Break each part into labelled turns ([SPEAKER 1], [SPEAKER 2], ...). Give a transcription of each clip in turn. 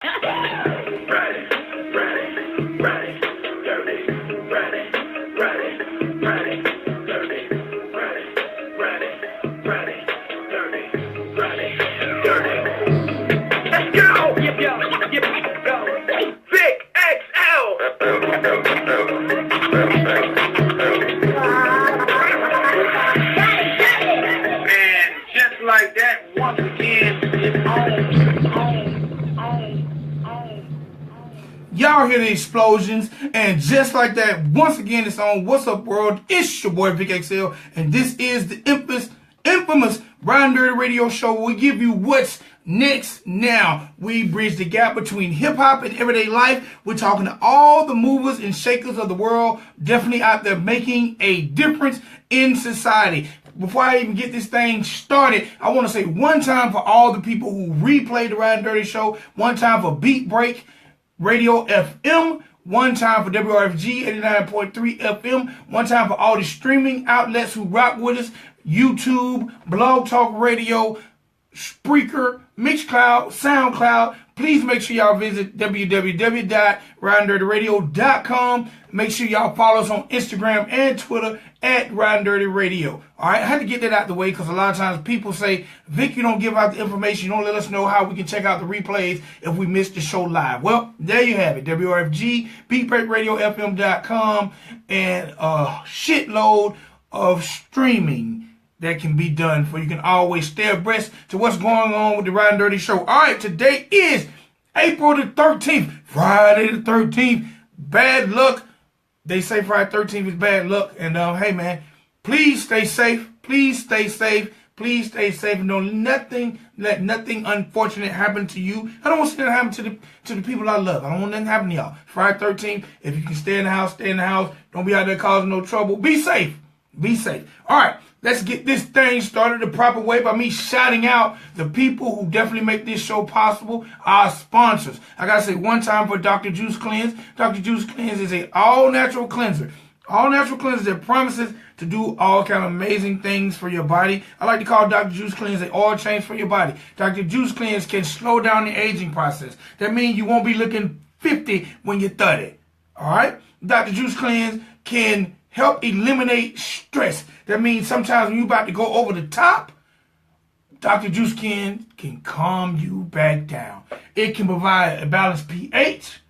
[SPEAKER 1] Vic XL. And just like that, once again, it's on.
[SPEAKER 2] Y'all hear the explosions, and just like that, once again, it's on. What's up, world? It's your boy Vic XL, and this is the infamous Ridin Durty radio show where we give you what's next now. We bridge the gap between hip-hop and everyday life. We're talking to all the movers and shakers of the world, definitely out there making a difference in society. Before I even get this thing started, I want to say one time for all the people who replay the Ridin Durty show, one time for Beat Break Radio FM, one time for WRFG 89.3 FM, one time for all the streaming outlets who rock with us, YouTube, Blogtalk Radio, Spreaker, Mixcloud, SoundCloud. Please make sure y'all visit www.ridindirtyradio.com. Make sure y'all follow us on Instagram and Twitter at Ridin Durty Radio. All right, I had to get that out the way because a lot of times people say, Vic, you don't give out the information. You don't let us know how we can check out the replays if we missed the show live. Well, there you have it. WRFG, BeatBreakRadioFM.com, and a shitload of streaming that can be done for you can always stay abreast to what's going on with the Ridin Durty show. All right, today is April the 13th, Friday the 13th. Bad luck. They say Friday 13th is bad luck. And hey, man, please stay safe. Please stay safe. Please stay safe. And don't let nothing unfortunate happen to you. I don't want to see that happen to the people I love. I don't want nothing happen to y'all. Friday 13th, if you can stay in the house, stay in the house. Don't be out there causing no trouble. Be safe. Be safe. All right, let's get this thing started the proper way by me shouting out the people who definitely make this show possible, our sponsors. I got to say one time for Dr. Juice Cleanse. Dr. Juice Cleanse is an all-natural cleanser. All-natural cleanser that promises to do all kind of amazing things for your body. I like to call Dr. Juice Cleanse an oil change for your body. Dr. Juice Cleanse can slow down the aging process. That means you won't be looking 50 when you're 30. All right? Dr. Juice Cleanse can help eliminate stress. That means sometimes when you're about to go over the top, Dr. Juice can calm you back down. It can provide a balanced pH.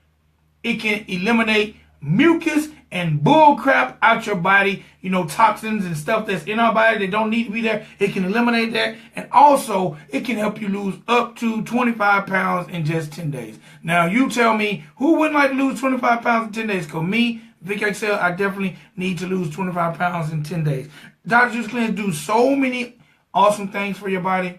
[SPEAKER 2] It can eliminate mucus and bull crap out your body. You know, toxins and stuff that's in our body that don't need to be there. It can eliminate that. And also, it can help you lose up to 25 pounds in just 10 days. Now, you tell me, who wouldn't like to lose 25 pounds in 10 days? Because me, Vic XL, I definitely need to lose 25 pounds in 10 days. Dr. Juice Cleanse do so many awesome things for your body.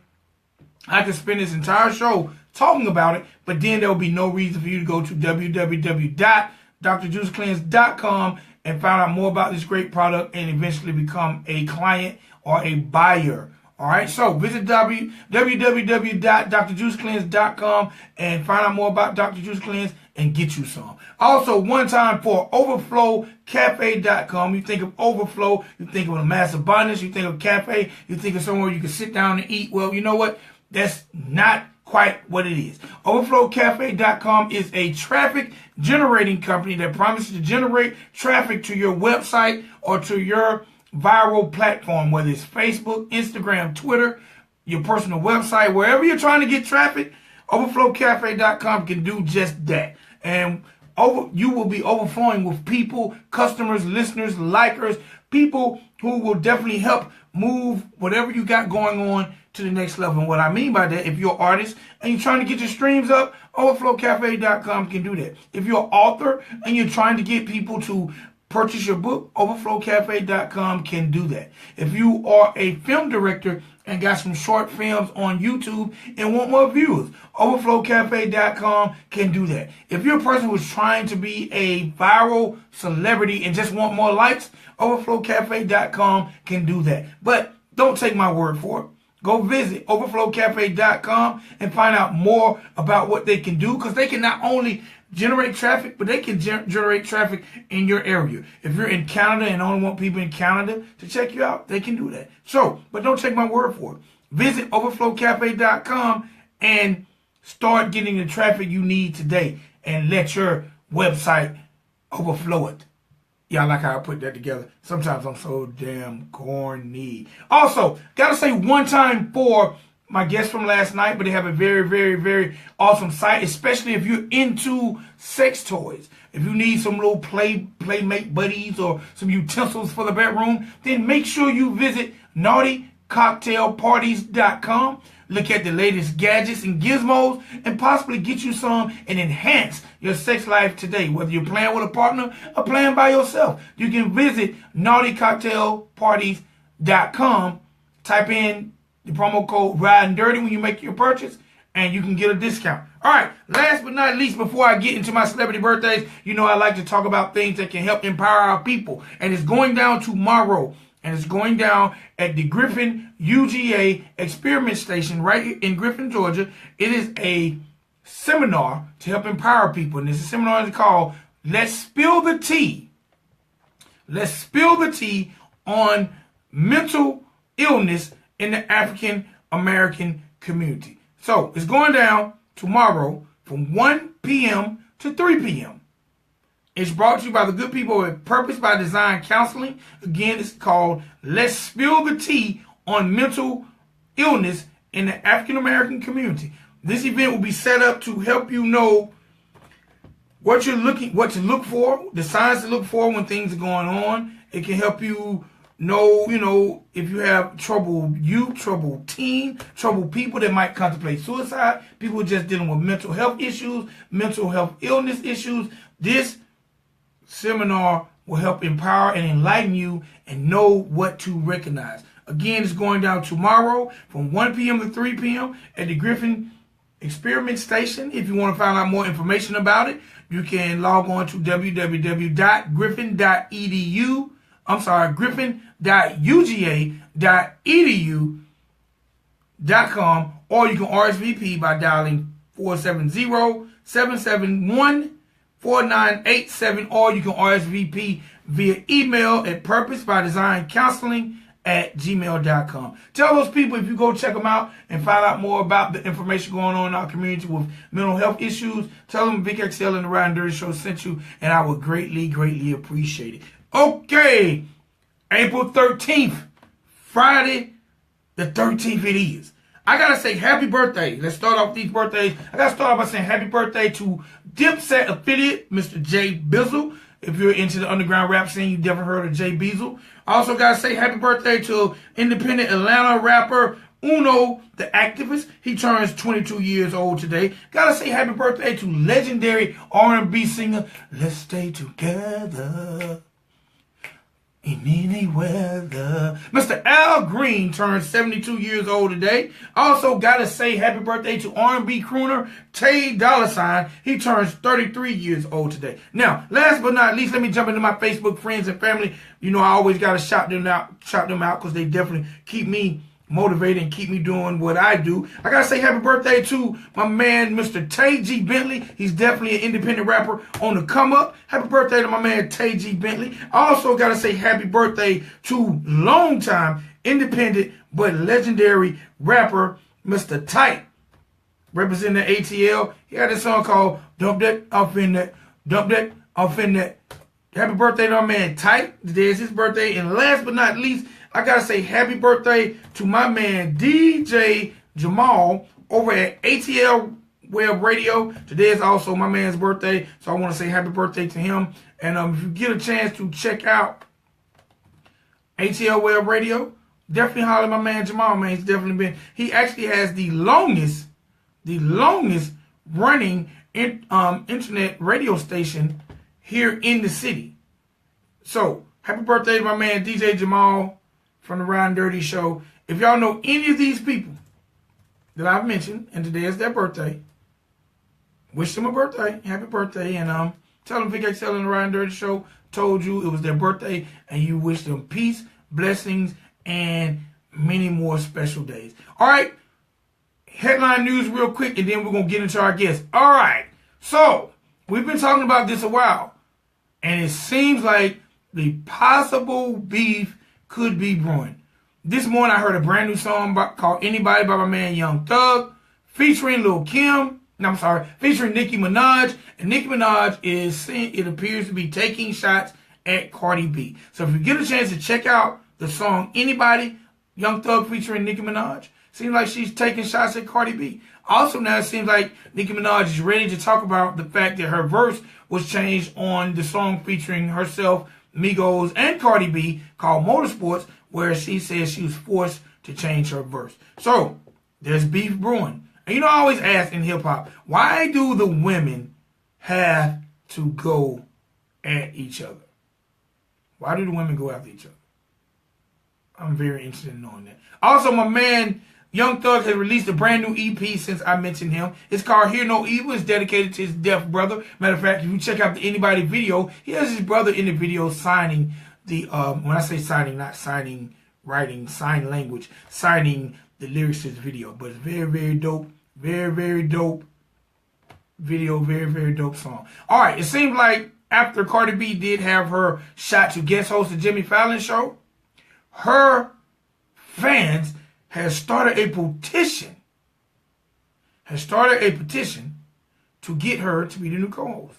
[SPEAKER 2] I could spend this entire show talking about it, but then there will be no reason for you to go to www.drjuicecleanse.com and find out more about this great product and eventually become a client or a buyer. All right, so visit www.drjuicecleanse.com and find out more about Dr. Juice Cleanse and get you some. Also, one time for overflowcafe.com. You think of overflow, you think of a massive abundance, you think of cafe, you think of somewhere you can sit down and eat. Well, you know what? That's not quite what it is. Overflowcafe.com is a traffic generating company that promises to generate traffic to your website or to your viral platform, whether it's Facebook, Instagram, Twitter, your personal website, wherever you're trying to get traffic, overflowcafe.com can do just that. And you will be overflowing with people, customers, listeners, likers, people who will definitely help move whatever you got going on to the next level. And what I mean by that, if you're an artist and you're trying to get your streams up, overflowcafe.com can do that. If you're an author and you're trying to get people to purchase your book, overflowcafe.com can do that. If you are a film director and got some short films on YouTube and want more viewers, overflowcafe.com can do that. If you're a person who's trying to be a viral celebrity and just want more likes, overflowcafe.com can do that. But don't take my word for it. Go visit overflowcafe.com and find out more about what they can do, because they can not only generate traffic, but they can generate traffic in your area. If you're in Canada and only want people in Canada to check you out, they can do that. So, but don't take my word for it. Visit overflowcafe.com and Start getting the traffic you need today and let your website overflow it. Yeah, I like how I put that together. Sometimes I'm so damn corny. Also, gotta say one time for my guests from last night, but they have a very, very, very awesome site, especially if you're into sex toys. If you need some little playmate buddies or some utensils for the bedroom, then make sure you visit naughtycocktailparties.com. Look at the latest gadgets and gizmos and possibly get you some and enhance your sex life today. Whether you're playing with a partner or playing by yourself, you can visit naughtycocktailparties.com. Type in the promo code Ridin Durty when you make your purchase, and you can get a discount. All right, last but not least, before I get into my celebrity birthdays, you know I like to talk about things that can help empower our people. And it's going down tomorrow. And it's going down at the Griffin UGA Experiment Station right here in Griffin, Georgia. It is a seminar to help empower people. And this seminar is called Let's Spill the Tea. Let's Spill the Tea on Mental Illness in the African American Community. So it's going down tomorrow from 1 p.m. to 3 p.m. It's brought to you by the good people at Purpose by Design Counseling. Again, it's called Let's Spill the Tea on Mental Illness in the African American Community. This event will be set up to help you know what to look for, the signs to look for when things are going on. It can help you know, if you have troubled youth, troubled teen, troubled people that might contemplate suicide, people just dealing with mental health issues, mental health illness issues. This seminar will help empower and enlighten you and know what to recognize. Again, it's going down tomorrow from 1 p.m. to 3 p.m. at the Griffin Experiment Station. If you want to find out more information about it, you can log on to www.griffin.edu. griffin.uga.edu.com, or you can RSVP by dialing 470-771-4987, or you can RSVP via email at purposebydesigncounseling@gmail.com. Tell those people, if you go check them out and find out more about the information going on in our community with mental health issues, tell them Vic XL and the Ridin Durty Show sent you, and I would greatly, greatly appreciate it. Okay, April 13th, Friday the 13th it is. I gotta say happy birthday. Let's start off these birthdays. I gotta start off by saying happy birthday to Dipset affiliate, Mr. Jay Bizzle. If you're into the underground rap scene, you definitely heard of Jay Bizzle. I also gotta say happy birthday to independent Atlanta rapper Uno, the activist. He turns 22 years old today. Gotta say happy birthday to legendary R&B singer, Let's Stay Together in any weather, Mr. Al Green turns 72 years old today. Also gotta say happy birthday to R&B crooner Tay Dolla $ign. He turns 33 years old today. Now, last but not least, let me jump into my Facebook friends and family. You know, I always gotta shout them out because they definitely keep me motivated and keep me doing what I do. I gotta say happy birthday to my man, Mr. Tay G. Bentley. He's definitely an independent rapper on the come up. Happy birthday to my man, Tay G. Bentley. I also gotta say happy birthday to longtime independent but legendary rapper, Mr. Tight, representing the ATL. He got this song called Dump That Off in That, Dump That Off in That. Happy birthday to my man, Tight. Today is his birthday. And last but not least, I gotta say happy birthday to my man DJ Jamal over at ATL Web Radio. Today is also my man's birthday, so I want to say happy birthday to him. And if you get a chance to check out ATL Web Radio, definitely holler at my man Jamal, man. He actually has the longest running internet radio station here in the city. So happy birthday to my man DJ Jamal from the Ridin Durty Show. If y'all know any of these people that I've mentioned, and today is their birthday, wish them a birthday, happy birthday, and tell them Vic XL and the Ridin Durty Show told you it was their birthday, and you wish them peace, blessings, and many more special days. All right, headline news real quick, and then we're going to get into our guests. All right, so we've been talking about this a while, and it seems like the possible beef could be brewing. This morning I heard a brand new song called Anybody by my man Young Thug, featuring Lil Kim. No, I'm sorry, featuring Nicki Minaj. And Nicki Minaj is, it appears to be taking shots at Cardi B. So if you get a chance to check out the song Anybody, Young Thug featuring Nicki Minaj, seems like she's taking shots at Cardi B. Also now it seems like Nicki Minaj is ready to talk about the fact that her verse was changed on the song featuring herself, Migos, and Cardi B called Motorsports, where she says she was forced to change her verse. So there's beef brewing. And you know, I always ask in hip hop, why do the women have to go at each other? Why do the women go after each other? I'm very interested in knowing that. Also, my man Young Thug has released a brand new EP since I mentioned him. It's called Hear No Evil. It's dedicated to his deaf brother. Matter of fact, if you check out the Anybody video, he has his brother in the video signing the, when I say signing, not signing, writing, sign language, signing the lyrics to his video. But it's very, very dope. Very, very dope video. Very, very dope song. All right. It seems like after Cardi B did have her shot to guest host the Jimmy Fallon show, her fans has started a petition. To get her to be the new co-host.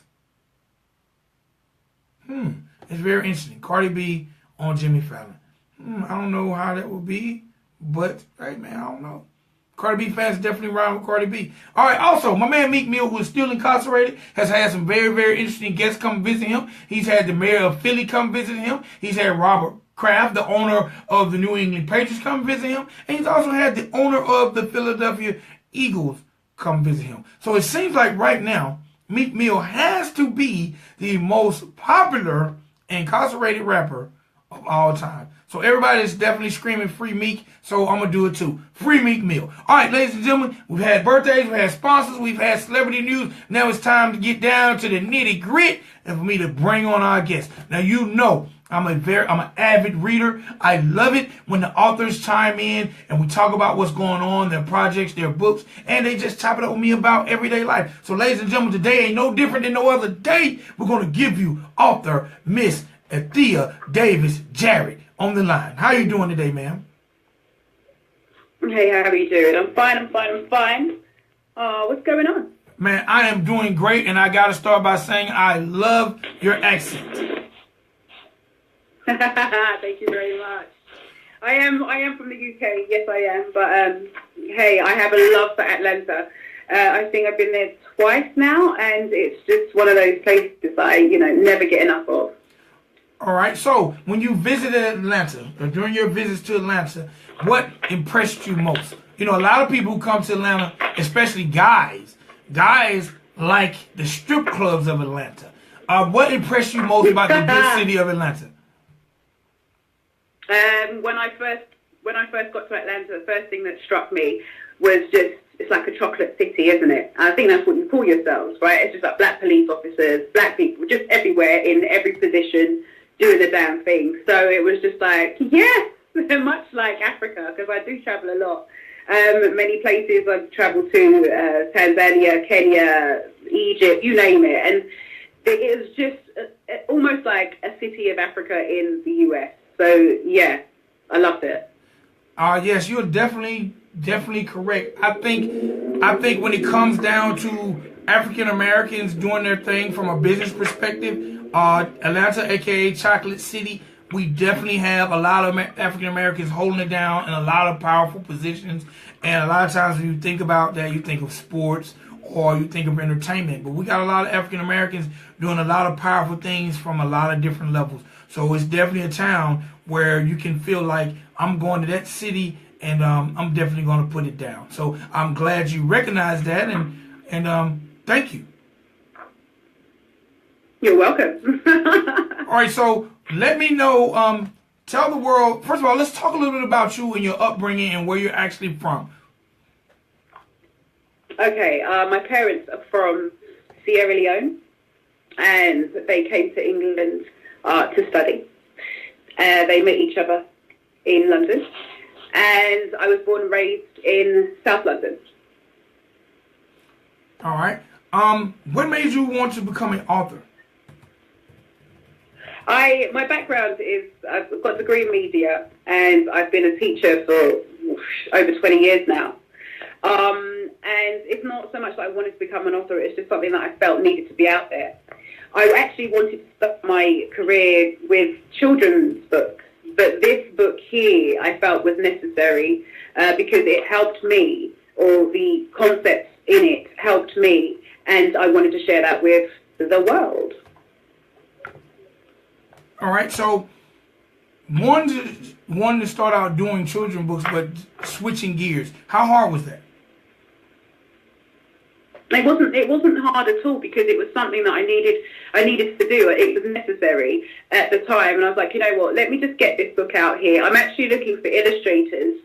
[SPEAKER 2] It's very interesting. Cardi B on Jimmy Fallon. I don't know how that would be, but hey man, I don't know. Cardi B fans definitely ride with Cardi B. All right, also, my man Meek Mill, who is still incarcerated, has had some very, very interesting guests come visit him. He's had the mayor of Philly come visit him. He's had Robert Kraft, the owner of the New England Patriots, come visit him. And he's also had the owner of the Philadelphia Eagles come visit him. So it seems like right now, Meek Mill has to be the most popular incarcerated rapper of all time. So everybody is definitely screaming free Meek, so I'm going to do it too. Free Meek Mill. All right, ladies and gentlemen, we've had birthdays, we've had sponsors, we've had celebrity news. Now it's time to get down to the nitty grit and for me to bring on our guests. Now, you know, I'm an avid reader. I love it when the authors chime in and we talk about what's going on, their projects, their books, and they just chop it up with me about everyday life. So, ladies and gentlemen, today ain't no different than no other day. We're going to give you author Miss Anthea Davidson-Jarrett on the line. How you doing today, ma'am?
[SPEAKER 3] Hey, how are you doing? I'm fine. What's going on?
[SPEAKER 2] Man, I am doing great, and I got to start by saying I love your accent.
[SPEAKER 3] Thank you very much. I am from the UK. Yes, I am. But hey, I have a love for Atlanta. I think I've been there twice now, and it's just one of those places I, never get enough of.
[SPEAKER 2] All right. So when you visited Atlanta, or during your visits to Atlanta, what impressed you most? You know, a lot of people who come to Atlanta, especially guys like the strip clubs of Atlanta. What impressed you most about the good city of Atlanta?
[SPEAKER 3] When I first got to Atlanta, the first thing that struck me was just, it's like a chocolate city, isn't it? I think that's what you call yourselves, right? It's just like black police officers, black people, just everywhere, in every position, doing the damn thing. So it was just like, yes, much like Africa, because I do travel a lot. Many places I've traveled to, Tanzania, Kenya, Egypt, you name it. And it was just almost like a city of Africa in the US. So, yeah, I loved it.
[SPEAKER 2] Yes, you're definitely correct. I think when it comes down to African Americans doing their thing from a business perspective, Atlanta, aka Chocolate City, we definitely have a lot of African Americans holding it down in a lot of powerful positions. And a lot of times when you think about that, you think of sports or you think of entertainment. But we got a lot of African Americans doing a lot of powerful things from a lot of different levels. So it's definitely a town where you can feel like I'm going to that city and I'm definitely going to put it down. So I'm glad you recognize that and thank you.
[SPEAKER 3] You're welcome.
[SPEAKER 2] All right, so let me know, tell the world, first of all, let's talk a little bit about you and your upbringing and where you're actually from.
[SPEAKER 3] Okay, my parents are from Sierra Leone, and they came to England to study. They met each other in London, and I was born and raised in South London.
[SPEAKER 2] All right. What made you want to become an author?
[SPEAKER 3] My background is, I've got a degree in media, and I've been a teacher for over 20 years now. And it's not so much that I wanted to become an author, it's just something that I felt needed to be out there. I actually wanted to start my career with children's books, but this book here I felt was necessary because it helped me, or the concepts in it helped me, and I wanted to share that with the world.
[SPEAKER 2] All right, so wanted to start out doing children's books, but switching gears. How hard was that?
[SPEAKER 3] It wasn't hard at all, because it was something that I needed to do. It was necessary at the time, and I was like, you know what, let me just get this book out here. I'm actually looking for illustrators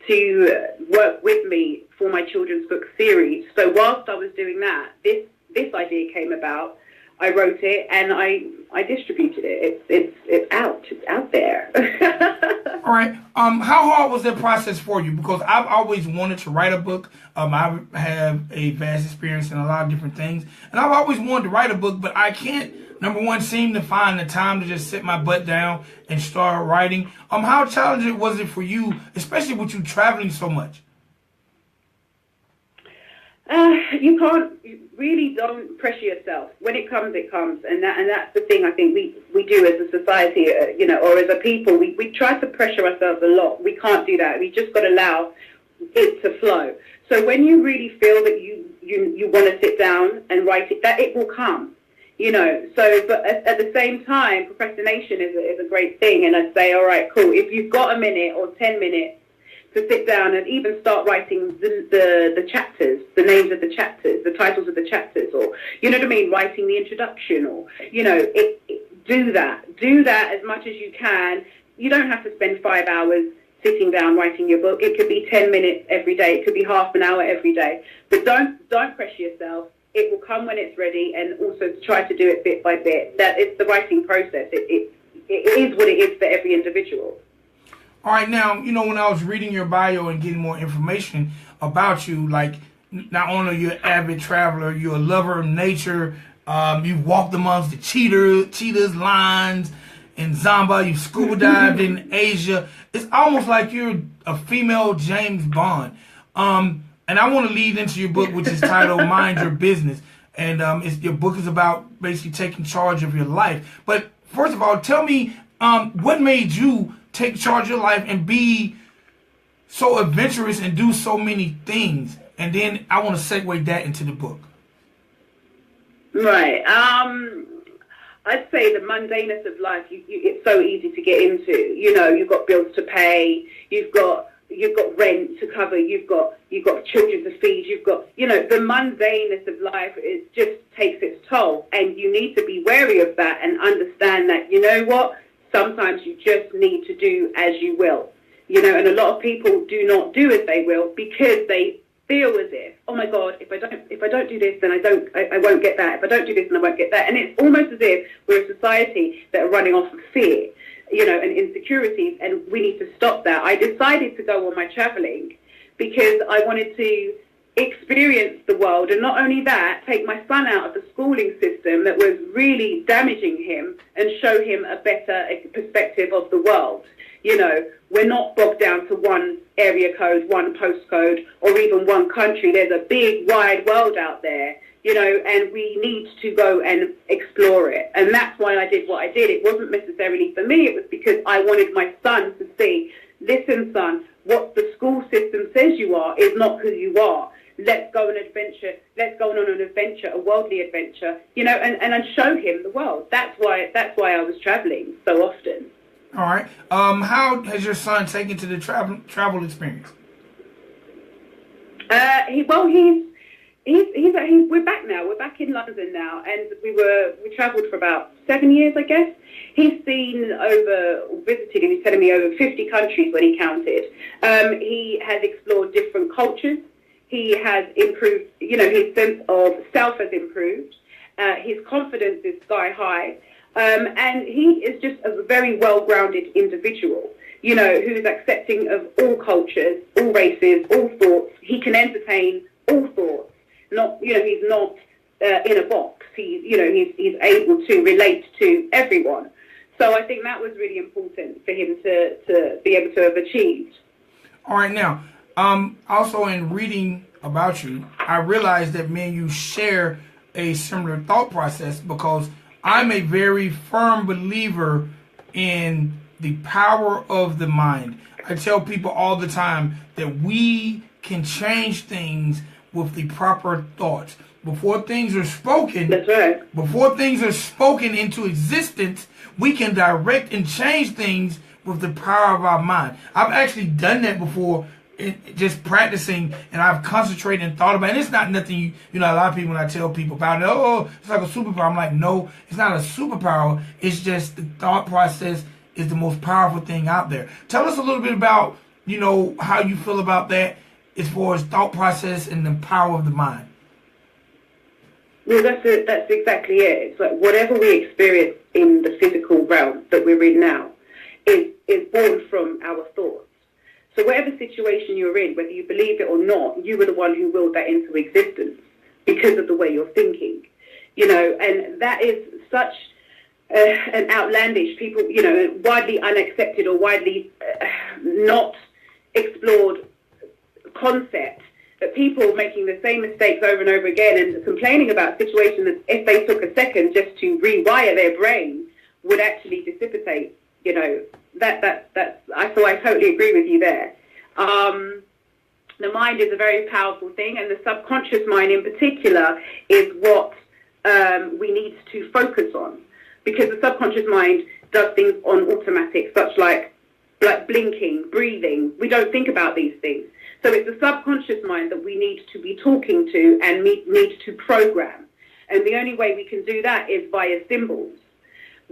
[SPEAKER 3] to work with me for my children's book series. So whilst I was doing that, this idea came about. I wrote it and I distributed it. It's out there.
[SPEAKER 2] All right. How hard was that process for you? Because I've always wanted to write a book. I have a vast experience in a lot of different things, and I've always wanted to write a book, but I can't. Number one, seem to find the time to just sit my butt down and start writing. How challenging was it for you, especially with you traveling so much?
[SPEAKER 3] You really don't pressure yourself. When it comes, it comes, and that's the thing I think we do as a society, or as a people. We try to pressure ourselves a lot. We can't do that. We just got to allow it to flow. So when you really feel that you want to sit down and write it, that it will come. So, but at the same time, procrastination is a great thing. And I'd say, all right, cool. If you've got a minute or 10 minutes to sit down and even start writing the chapters, the names of the chapters, the titles of the chapters, or, you know what I mean, writing the introduction, or, do that as much as you can. You don't have to spend 5 hours sitting down writing your book. It could be 10 minutes every day. It could be half an hour every day. But don't pressure yourself. It will come when it's ready, and also try to do it bit by bit. That it's the writing process. It is what it is for every individual.
[SPEAKER 2] All right, now, when I was reading your bio and getting more information about you, like, not only are you an avid traveler, you're a lover of nature. You've walked amongst the cheetahs, lions in Zambia. You scuba dived in Asia. It's almost like you're a female James Bond. And I want to lead into your book, which is titled Mind Your Business. And your book is about basically taking charge of your life. But first of all, tell me, what made you take charge of your life and be so adventurous and do so many things? And then I want to segue that into the book.
[SPEAKER 3] Right. I'd say the mundaneness of life, it's so easy to get into. You've got bills to pay, you've got rent to cover, you've got children to feed, you've got, the mundaneness of life, it just takes its toll. And you need to be wary of that and understand that, sometimes you just need to do as you will, and a lot of people do not do as they will because they feel as if, oh my God, if I don't do this, then I won't get that. If I don't do this, then I won't get that. And it's almost as if we're a society that are running off of fear, and insecurities, and we need to stop that. I decided to go on my traveling because I wanted to experience the world, and not only that, take my son out of the schooling system that was really damaging him and show him a better perspective of the world. We're not bogged down to one area code, one postcode, or even one country. There's a big, wide world out there, and we need to go and explore it. And that's why I did what I did. It wasn't necessarily for me. It was because I wanted my son to see, listen, son, what the school system says you are is not who you are. Let's go on an adventure. Let's go on an adventure, a worldly adventure, and show him the world. That's why I was traveling so often.
[SPEAKER 2] All right. How has your son taken to the travel experience? We're back now. We're back in London now, and we travelled for about 7 years, I guess. He's visited, and he's telling me, over 50 countries when he counted. He has explored different cultures. He has improved, his sense of self has improved. His confidence is sky high. And he is just a very well-grounded individual, who is accepting of all cultures, all races, all thoughts. He can entertain all thoughts. He's not in a box. He's able to relate to everyone. So I think that was really important for him to be able to have achieved. All right, now, also in reading about you, I realized that me and you share a similar thought process, because I'm a very firm believer in the power of the mind. I tell people all the time that we can change things with the proper thoughts. Before things are spoken,
[SPEAKER 3] That's right.
[SPEAKER 2] before things are spoken into existence, we can direct and change things with the power of our mind. I've actually done that before, just practicing, and I've concentrated and thought about it. And it's not nothing, a lot of people, when I tell people about it, oh, it's like a superpower. I'm like, no, it's not a superpower. It's just the thought process is the most powerful thing out there. Tell us a little bit about, how you feel about that as far as thought process and the power of the mind.
[SPEAKER 3] Well, that's exactly it. It's like whatever we experience in the physical realm that we're in now is born from our thoughts. So whatever situation you're in, whether you believe it or not, you were the one who willed that into existence because of the way you're thinking. And that is such an outlandish, people, widely unaccepted or widely not explored concept, that people making the same mistakes over and over again and complaining about situations that if they took a second just to rewire their brain would actually dissipate. So I totally agree with you there. The mind is a very powerful thing, and the subconscious mind in particular is what we need to focus on, because the subconscious mind does things on automatic, such like blinking, breathing. We don't think about these things. So it's the subconscious mind that we need to be talking to and need to program. And the only way we can do that is via symbols.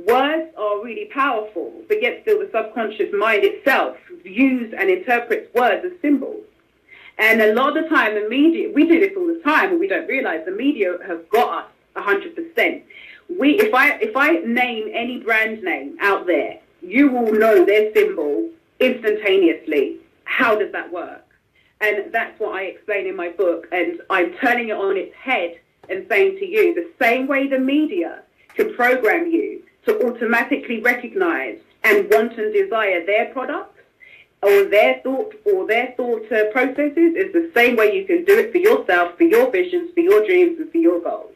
[SPEAKER 3] Words are really powerful, but yet still the subconscious mind itself views and interprets words as symbols. And a lot of the time, the media, we do this all the time, and we don't realize the media has got us 100%. If I name any brand name out there, you will know their symbol instantaneously. How does that work? And that's what I explain in my book, and I'm turning it on its head and saying to you, the same way the media can program you to automatically recognize and want and desire their products or their thought processes, is the same way you can do it for yourself, for your visions, for your dreams, and for your goals.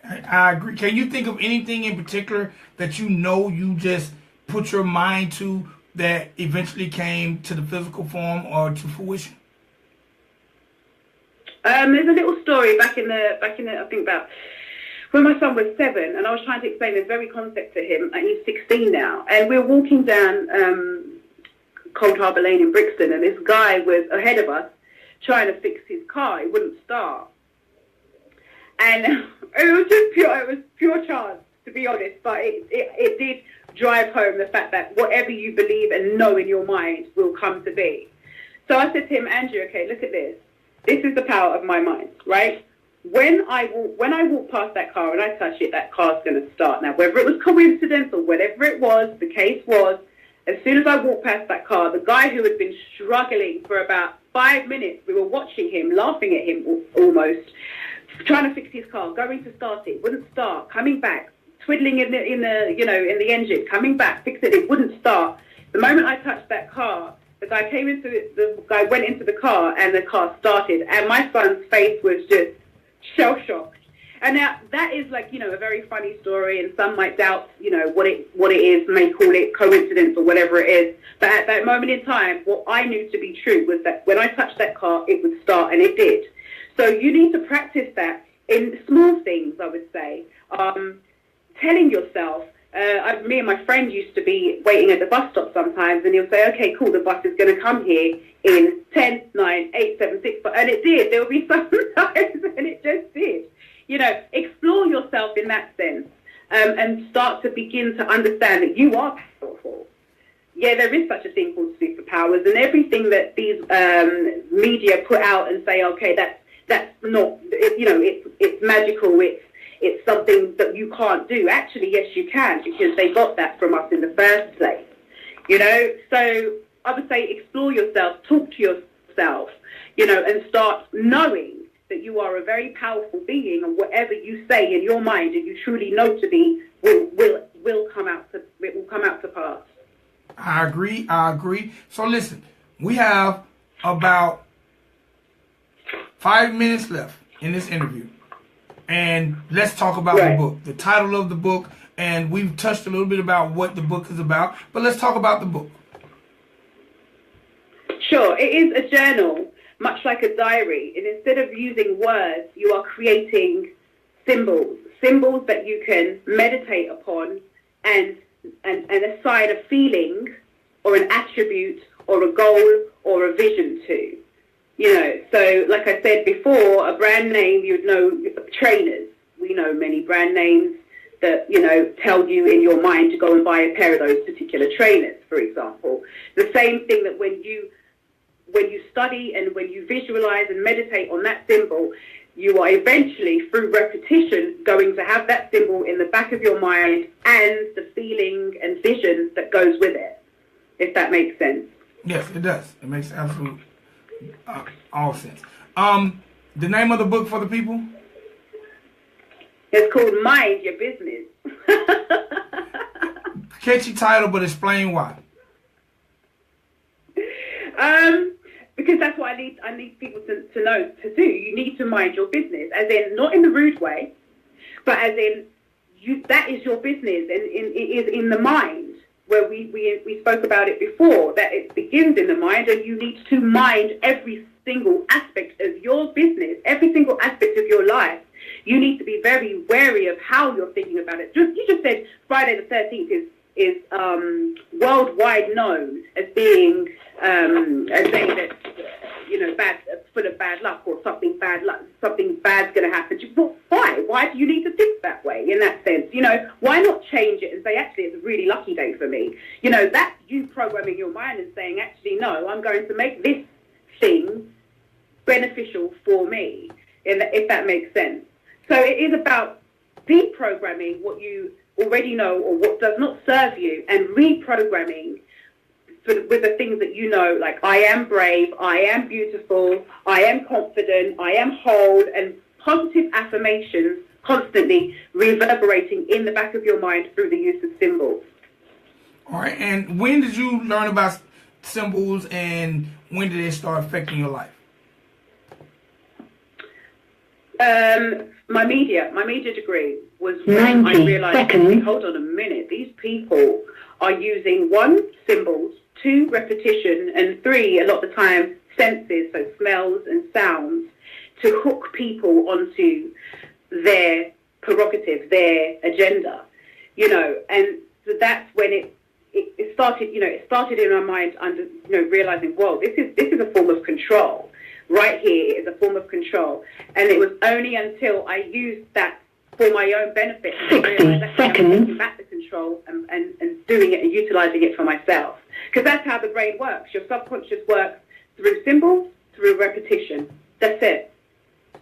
[SPEAKER 2] I agree. Can you think of anything in particular that you just put your mind to that eventually came to the physical form or to fruition?
[SPEAKER 3] There's a little story back in the I think about when my son was 7, and I was trying to explain this very concept to him, and he's 16 now, and we were walking down Cold Harbour Lane in Brixton, and this guy was ahead of us trying to fix his car. It wouldn't start, and it was pure chance, to be honest, but it did drive home the fact that whatever you believe and know in your mind will come to be. So I said to him, Andrew, okay, look at this. This is the power of my mind, right? When I walk past that car and I touch it, that car's going to start. Now, whether it was coincidence or whatever it was, the case was, as soon as I walked past that car, the guy who had been struggling for about 5 minutes, we were watching him, laughing at him almost, trying to fix his car, going to start it, wouldn't start, coming back, twiddling in the engine, coming back, fix it, it wouldn't start. The moment I touched that car, the guy went into the car and the car started, and my son's face was just shell-shocked. And now that is a very funny story, and some might doubt, what it is, may call it coincidence or whatever it is. But at that moment in time, what I knew to be true was that when I touched that car, it would start, and it did. So you need to practice that in small things, I would say. Telling yourself, me and my friend used to be waiting at the bus stop sometimes, and he'll say, okay, cool, the bus is going to come here in 10, 9, 8, 7, 6, and it did. There will be some times, and it just did. Explore yourself in that sense, and start to begin to understand that you are powerful. Yeah, there is such a thing called superpowers, and everything that these media put out and say, okay, that's not, it's magical, it's something that you can't do. Actually, yes, you can, because they got that from us in the first place. So I would say explore yourself, talk to yourself, and start knowing that you are a very powerful being, and whatever you say in your mind and you truly know to be will come out to pass.
[SPEAKER 2] I agree. So listen, we have about 5 minutes left in this interview. And let's talk about the book, the title of the book. And we've touched a little bit about what the book is about. But let's talk about the book.
[SPEAKER 3] Sure. It is a journal, much like a diary. And instead of using words, you are creating symbols that you can meditate upon and assign a feeling or an attribute or a goal or a vision to. You know, so like I said before, a brand name, you'd know trainers. We know many brand names that, you know, tell you in your mind to go and buy a pair of those particular trainers, for example. The same thing that when you study and when you visualize and meditate on that symbol, you are eventually, through repetition, going to have that symbol in the back of your mind and the feeling and vision that goes with it, if that makes sense.
[SPEAKER 2] Yes, it does. It makes absolute all sense. The name of the book for the people?
[SPEAKER 3] It's called Mind Your Business.
[SPEAKER 2] Catchy title, but explain why.
[SPEAKER 3] Because that's what I need people to know to do. You need to mind your business, as in not in the rude way, but as in that is your business, and it is in the mind. Where we spoke about it before, that it begins in the mind, and you need to mind every single aspect of your business, every single aspect of your life. You need to be very wary of how you're thinking about it. You just said Friday the 13th is worldwide known as being a day that, you know, full of bad luck, or something bad's going to happen. Well, why? Why do you need to think that way in that sense? You know, why not change it and say, actually, it's a really lucky day for me? You know, that's you programming your mind and saying, actually, no, I'm going to make this thing beneficial for me, if that makes sense. So it is about deprogramming what you already know or what does not serve you, and reprogramming with the things that you know, like I am brave, I am beautiful, I am confident, I am whole, and positive affirmations constantly reverberating in the back of your mind through the use of symbols.
[SPEAKER 2] All right, and when did you learn about symbols, and when did it start affecting your life?
[SPEAKER 3] My media degree was when I realized, hold on a minute, these people are using 1, symbols, 2, repetition, and 3, a lot of the time, senses, so smells and sounds, to hook people onto their prerogative, their agenda, you know. And so that's when it started, you know, it started in my mind under, you know, realizing, whoa, this is a form of control. Right here is a form of control. And it was only until I used that for my own benefit that I realized that I'm taking back the control and doing it and utilizing it for myself. Because that's how the brain works. Your subconscious works through symbols, through repetition. That's it.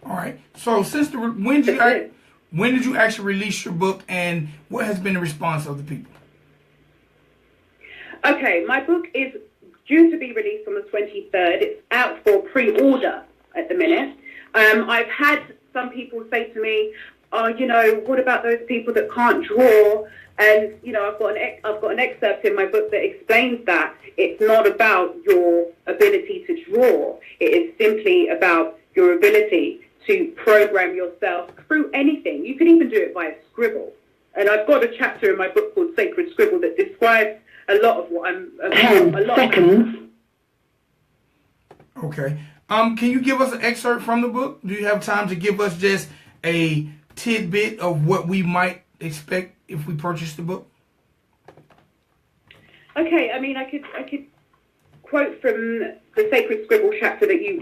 [SPEAKER 2] All right. So, sister, when did you actually release your book, and what has been the response of the people?
[SPEAKER 3] Okay, my book is due to be released on the 23rd. It's out for pre-order at the minute. I've had some people say to me, oh, you know, what about those people that can't draw? And, you know, I've got an excerpt in my book that explains that it's not about your ability to draw. It is simply about your ability to program yourself through anything. You can even do it by a scribble. And I've got a chapter in my book called Sacred Scribble that describes a lot of what I'm...
[SPEAKER 4] 10 seconds.
[SPEAKER 2] Okay. Can you give us an excerpt from the book? Do you have time to give us just a tidbit of what we might expect if we purchase the book?
[SPEAKER 3] Okay, I mean, I could quote from the Sacred Scribble chapter that you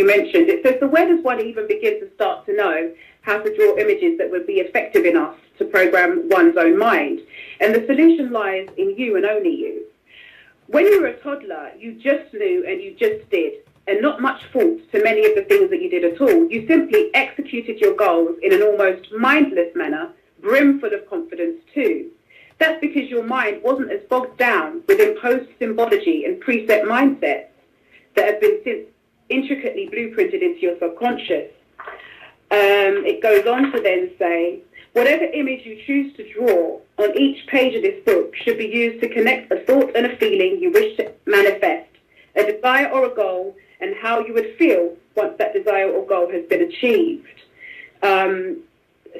[SPEAKER 3] mentioned. It says, so where does one even begin to start to know how to draw images that would be effective enough to program one's own mind? And the solution lies in you and only you. When you were a toddler, you just knew and you just did, and not much thought to many of the things that you did at all. You simply executed your goals in an almost mindless manner, brimful of confidence too. That's because your mind wasn't as bogged down with imposed symbology and preset mindsets that have been since intricately blueprinted into your subconscious. It goes on to then say, whatever image you choose to draw on each page of this book should be used to connect a thought and a feeling you wish to manifest, a desire or a goal and how you would feel once that desire or goal has been achieved.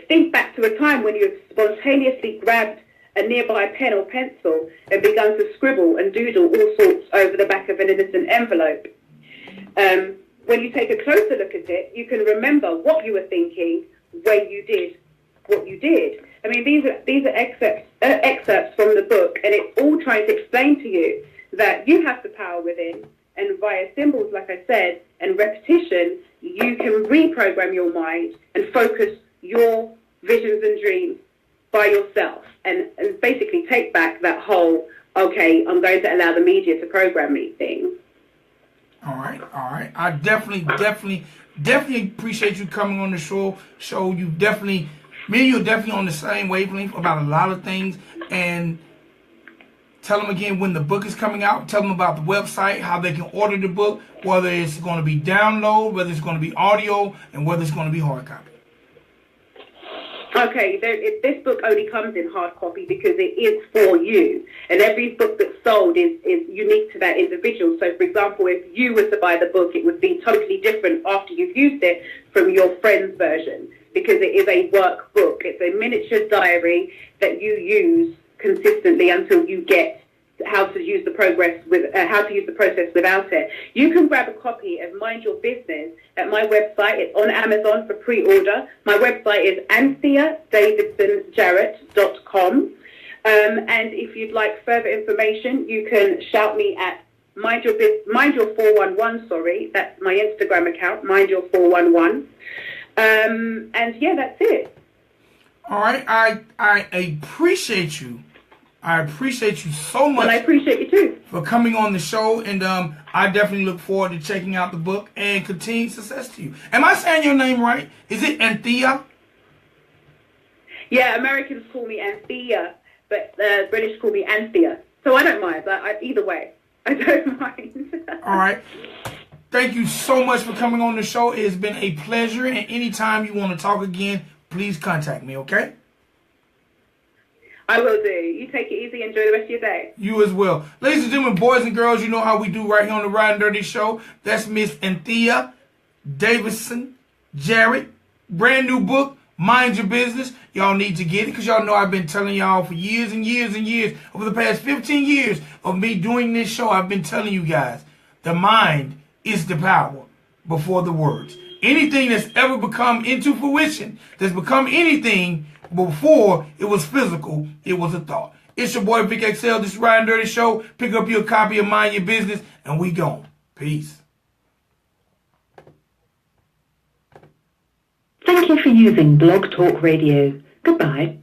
[SPEAKER 3] Think back to a time when you have spontaneously grabbed a nearby pen or pencil and begun to scribble and doodle all sorts over the back of an innocent envelope. When you take a closer look at it, you can remember what you were thinking when you did what you did. I mean, these are excerpts from the book, and it's all trying to explain to you that you have the power within, and via symbols, like I said, and repetition, you can reprogram your mind and focus your visions and dreams by yourself, and basically take back that whole, okay, I'm going to allow the media to program me thing.
[SPEAKER 2] All right. I definitely appreciate you coming on the show. Me and you are definitely on the same wavelength about a lot of things. And tell them again when the book is coming out. Tell them about the website, how they can order the book, whether it's going to be download, whether it's going to be audio, and whether it's going to be hard copy.
[SPEAKER 3] Okay, this book only comes in hard copy because it is for you. And every book that's sold is unique to that individual. So, for example, if you were to buy the book, it would be totally different after you've used it from your friend's version, because it is a workbook. It's a miniature diary that you use consistently until you get how to use the process without it. You can grab a copy of Mind Your Business at my website. It's on Amazon for pre-order. My website is AntheaDavidson-Jarrett.com. And if you'd like further information, you can shout me at Mind Your 411. Sorry, that's my Instagram account, Mind Your 411. And yeah, that's it.
[SPEAKER 2] All right, I appreciate you. I appreciate you so much.
[SPEAKER 3] Well, I appreciate you too
[SPEAKER 2] for coming on the show, and I definitely look forward to checking out the book and continued success to you. Am I saying your name right? Is it Anthea?
[SPEAKER 3] Yeah, Americans call me Anthea, but British call me Anthea. So I don't mind. Either way, I don't mind.
[SPEAKER 2] All right. Thank you so much for coming on the show. It has been a pleasure, and anytime you want to talk again, please contact me, okay?
[SPEAKER 3] I will do. You take it easy. Enjoy the rest of your day.
[SPEAKER 2] You as well. Ladies and gentlemen, boys and girls, you know how we do right here on the Ridin Durty Show. That's Miss Anthea Davidson-Jarrett. Brand new book, Mind Your Business. Y'all need to get it because y'all know I've been telling y'all for years and years and years. Over the past 15 years of me doing this show, I've been telling you guys, the mind is the power before the words. Anything that's ever become into fruition, that's become anything before it was physical, it was a thought. It's your boy Vic XL. This is Ridin Durty Show. Pick up your copy of Mind Your Business, and we gone. Peace.
[SPEAKER 4] Thank you for using Blog Talk Radio. Goodbye.